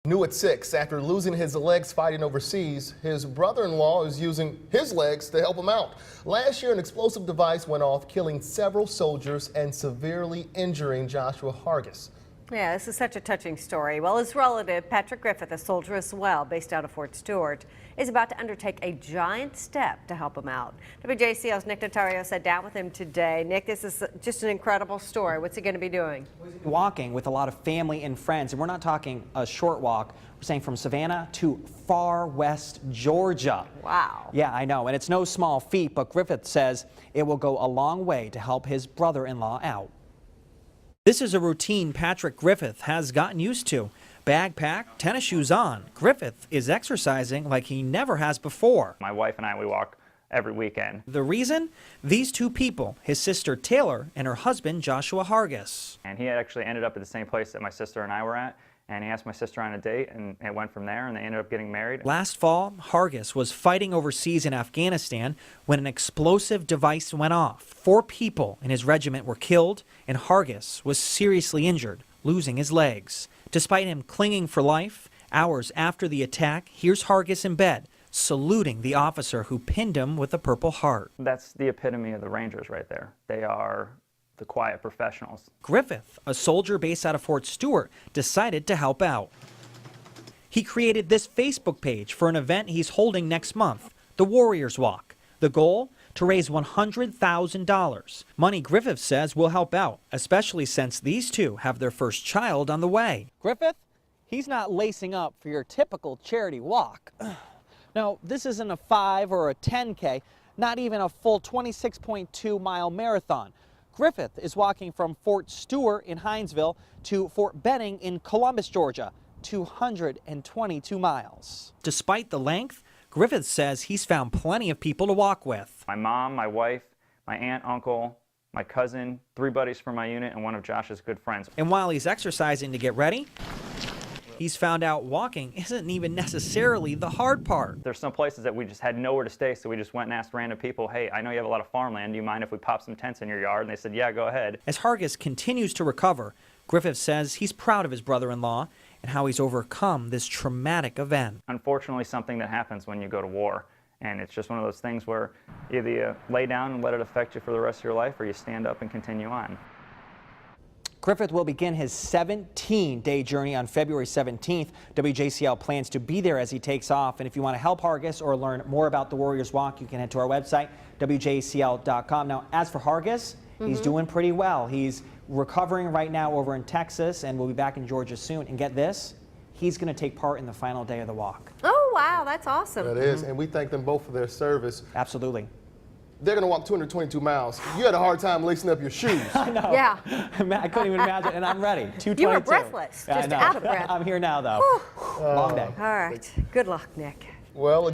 New at 6, after losing his legs fighting overseas, his brother-in-law is using his legs to help him out. Last year, an explosive device went off, killing several soldiers and severely injuring Joshua Hargis. Yeah, this is such a touching story. Well, his relative, Patrick Griffith, a soldier as well, based out of Fort Stewart, is about to undertake a giant step to help him out. WJCL's Nick Notario sat down with him today. Nick, this is just an incredible story. What's he going to be doing? Walking with a lot of family and friends, and we're not talking a short walk. We're saying from Savannah to far west Georgia. Wow. Yeah, I know, and it's no small feat, but Griffith says it will go a long way to help his brother-in-law out. This is a routine Patrick Griffith has gotten used to. Bag packed, tennis shoes on. Griffith is exercising like he never has before. My wife and I, we walk every weekend. The reason? These two people, his sister Taylor and her husband Joshua Hargis. And he actually ended up at the same place that my sister and I were at. And he asked my sister on a date, and it went from there, and they ended up getting married. Last fall, Hargis was fighting overseas in Afghanistan when an explosive device went off. 4 people in his regiment were killed, and Hargis was seriously injured, losing his legs. Despite him clinging for life, hours after the attack, here's Hargis in bed, saluting the officer who pinned him with a Purple Heart. That's the epitome of the Rangers right there. They are the quiet professionals. Griffith, a soldier based out of Fort Stewart, decided to help out. He created this Facebook page for an event he's holding next month, the Warriors Walk. The goal? To raise $100,000. Money Griffith says will help out, especially since these two have their first child on the way. Griffith, he's not lacing up for your typical charity walk. Now, this isn't a 5 or a 10K, not even a full 26.2-mile marathon. Griffith is walking from Fort Stewart in Hinesville to Fort Benning in Columbus, Georgia, 222 miles. Despite the length, Griffith says he's found plenty of people to walk with. My mom, my wife, my aunt, uncle, my cousin, 3 buddies from my unit, and one of Josh's good friends. And while he's exercising to get ready, he's found out walking isn't even necessarily the hard part. There's some places that we just had nowhere to stay, so we just went and asked random people, hey, I know you have a lot of farmland. Do you mind if we pop some tents in your yard? And they said, yeah, go ahead. As Hargis continues to recover, Griffith says he's proud of his brother-in-law and how he's overcome this traumatic event. Unfortunately, something that happens when you go to war. And it's just one of those things where either you lay down and let it affect you for the rest of your life, or you stand up and continue on. Griffith will begin his 17-day journey on February 17th. WJCL plans to be there as he takes off. And if you want to help Hargis or learn more about the Warriors Walk, you can head to our website, WJCL.com. Now, as for Hargis, he's doing pretty well. He's recovering right now over in Texas, and we'll be back in Georgia soon. And get this, he's going to take part in the final day of the walk. Oh, wow, that's awesome. That is, and we thank them both for their service. Absolutely. They're going to walk 222 miles. You had a hard time lacing up your shoes. I know. Yeah. I couldn't even imagine, and I'm ready. 222. You were breathless, Yeah, just I know. out of breath. I'm here now, though. Long day. All right. Good luck, Nick. Well,